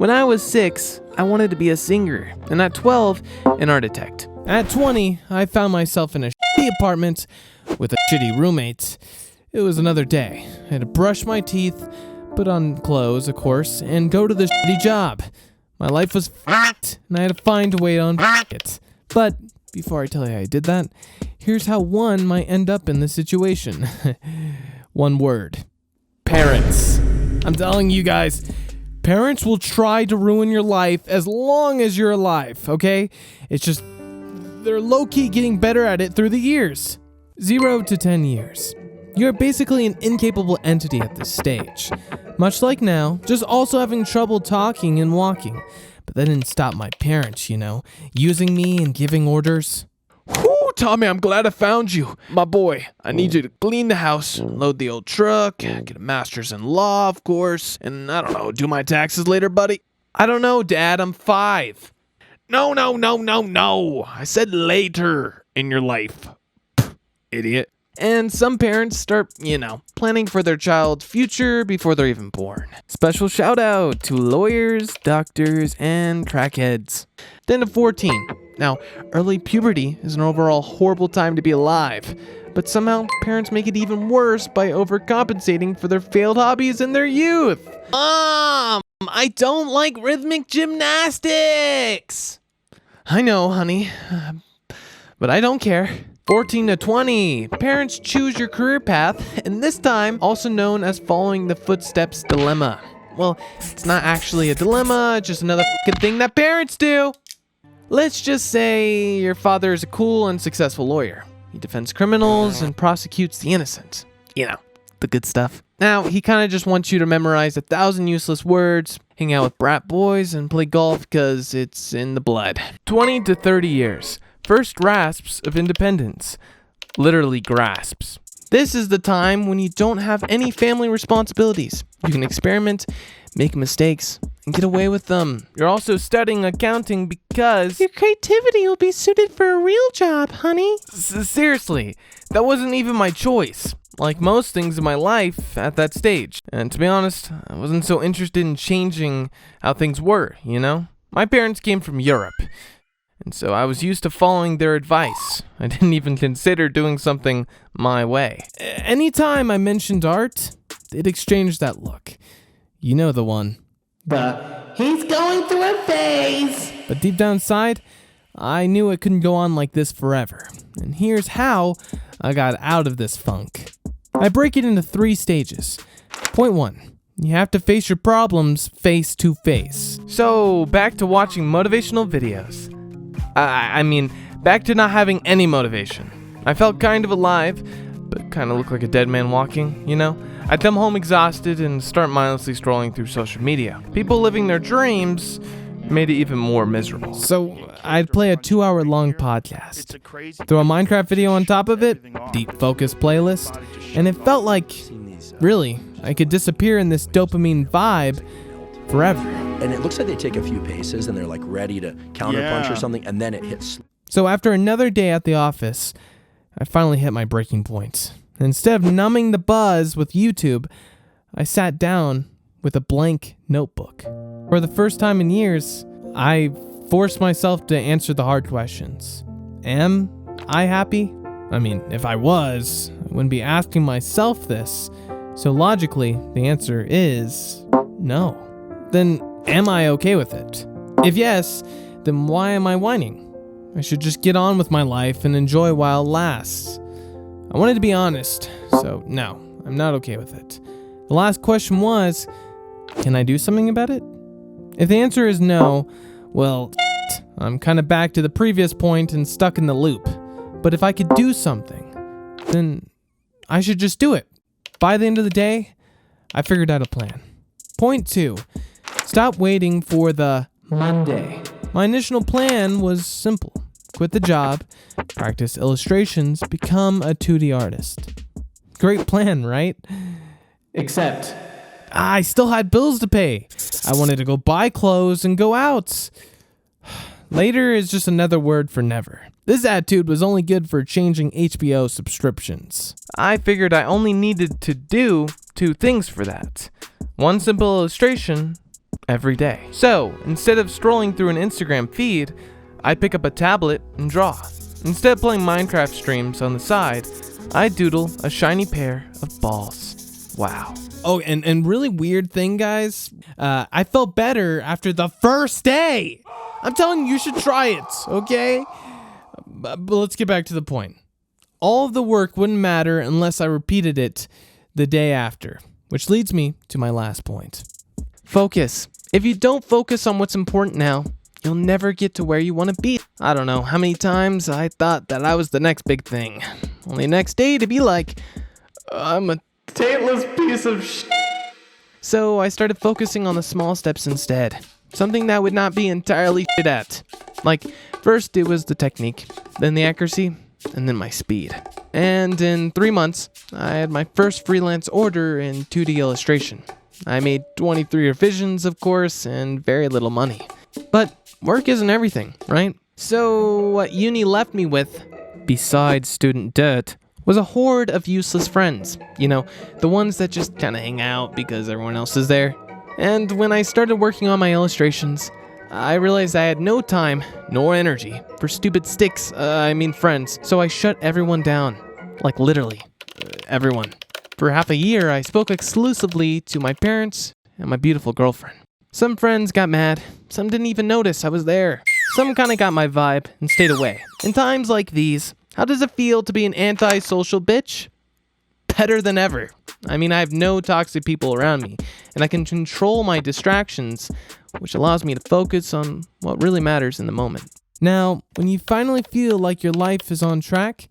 When I was 6, I wanted to be a singer, and at 12, an architect. At 20, I found myself in a shitty apartment with a shitty roommate. It was another day. I had to brush my teeth, put on clothes, of course, and go to the shitty job. My life was f***ed, and I had to find a way to it. But before I tell you how I did that, here's how one might end up in this situation. One word. Parents. I'm telling you guys, parents will try to ruin your life as long as you're alive, okay? It's just, they're low-key getting better at it through the years. 0 to 10 years. You're basically an incapable entity at this stage. Much like now, just also having trouble talking and walking. But that didn't stop my parents, using me and giving orders. Whew, Tommy, I'm glad I found you. My boy, I need you to clean the house, load the old truck, get a master's in law, of course, and I don't know, do my taxes later, buddy. I don't know, Dad, I'm 5. No. I said later in your life. Idiot. And some parents start, planning for their child's future before they're even born. Special shout out to lawyers, doctors, and crackheads. Then to 14. Now, early puberty is an overall horrible time to be alive, but somehow parents make it even worse by overcompensating for their failed hobbies in their youth. Mom, I don't like rhythmic gymnastics. I know, honey, but I don't care. 14 to 20. Parents choose your career path, and this time also known as following the footsteps dilemma. Well, it's not actually a dilemma, just another f***ing thing that parents do. Let's just say your father is a cool and successful lawyer. He defends criminals and prosecutes the innocent. The good stuff. Now, he kind of just wants you to memorize 1,000 useless words, hang out with brat boys, and play golf because it's in the blood. 20 to 30 years. First grasps of independence. Literally grasps. This is the time when you don't have any family responsibilities. You can experiment, make mistakes, and get away with them. You're also studying accounting because your creativity will be suited for a real job, honey. Seriously, that wasn't even my choice. Like most things in my life at that stage. And to be honest, I wasn't so interested in changing how things were, My parents came from Europe. And so I was used to following their advice. I didn't even consider doing something my way. Anytime I mentioned art, they'd exchange that look. You know the one. He's going through a phase. But deep down inside, I knew it couldn't go on like this forever. And here's how I got out of this funk. I break it into 3 stages. Point 1. You have to face your problems face to face. So, back to watching motivational videos. Back to not having any motivation. I felt kind of alive, but kind of looked like a dead man walking, I'd come home exhausted and start mindlessly scrolling through social media. People living their dreams made it even more miserable. So I'd play a 2-hour-long podcast, throw a Minecraft video on top of it, deep focus playlist, and it felt like, really, I could disappear in this dopamine vibe forever. And it looks like they take a few paces and they're like ready to counterpunch or something, and then it hits. So after another day at the office, I finally hit my breaking point. Instead of numbing the buzz with YouTube, I sat down with a blank notebook. For the first time in years, I forced myself to answer the hard questions. Am I happy? If I was, I wouldn't be asking myself this. So logically, the answer is no. Then am I okay with it? If yes, then why am I whining? I should just get on with my life and enjoy while it lasts. I wanted to be honest, so no, I'm not okay with it. The last question was, can I do something about it? If the answer is no, well, I'm kind of back to the previous point and stuck in the loop. But if I could do something, then I should just do it. By the end of the day, I figured out a plan. Point 2. Stop waiting for the Monday. My initial plan was simple. Quit the job, practice illustrations, become a 2D artist. Great plan, right? Except I still had bills to pay. I wanted to go buy clothes and go out. Later is just another word for never. This attitude was only good for changing HBO subscriptions. I figured I only needed to do 2 things for that. 1 simple illustration every day. So, instead of scrolling through an Instagram feed, I pick up a tablet and draw. Instead of playing Minecraft streams on the side, I doodle a shiny pair of balls. Wow. Oh, and really weird thing, guys. I felt better after the first day. I'm telling you, you should try it, okay? But let's get back to the point. All of the work wouldn't matter unless I repeated it the day after, which leads me to my last point. Focus. If you don't focus on what's important now, you'll never get to where you want to be. I don't know how many times I thought that I was the next big thing. Only next day to be like, I'm a Taintless piece of shit. So I started focusing on the small steps instead. Something that would not be entirely shit at. Like, first it was the technique, then the accuracy, and then my speed. And in 3 months, I had my first freelance order in 2D illustration. I made 23 revisions, of course, and very little money. But work isn't everything, right? So what uni left me with, besides student debt, was a horde of useless friends. You know, the ones that just kind of hang out because everyone else is there. And when I started working on my illustrations, I realized I had no time nor energy for stupid friends. So I shut everyone down. Like literally, everyone. For half a year, I spoke exclusively to my parents and my beautiful girlfriend. Some friends got mad, some didn't even notice I was there. Some kind of got my vibe and stayed away. In times like these, how does it feel to be an antisocial bitch? Better than ever. I mean, I have no toxic people around me, and I can control my distractions, which allows me to focus on what really matters in the moment. Now, when you finally feel like your life is on track,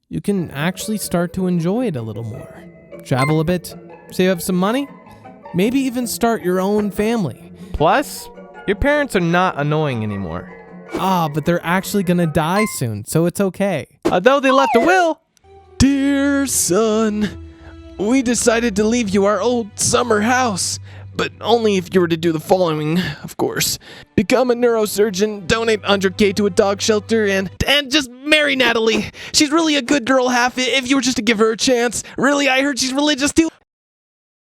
you can actually start to enjoy it a little more. Travel a bit, save up some money, maybe even start your own family. Plus, your parents are not annoying anymore. But they're actually gonna die soon, so it's okay. Although they left a will. Dear son, we decided to leave you our old summer house, but only if you were to do the following, of course. Become a neurosurgeon, donate 100K to a dog shelter, and just marry Natalie. She's really a good girl, half if you were just to give her a chance. Really, I heard she's religious too.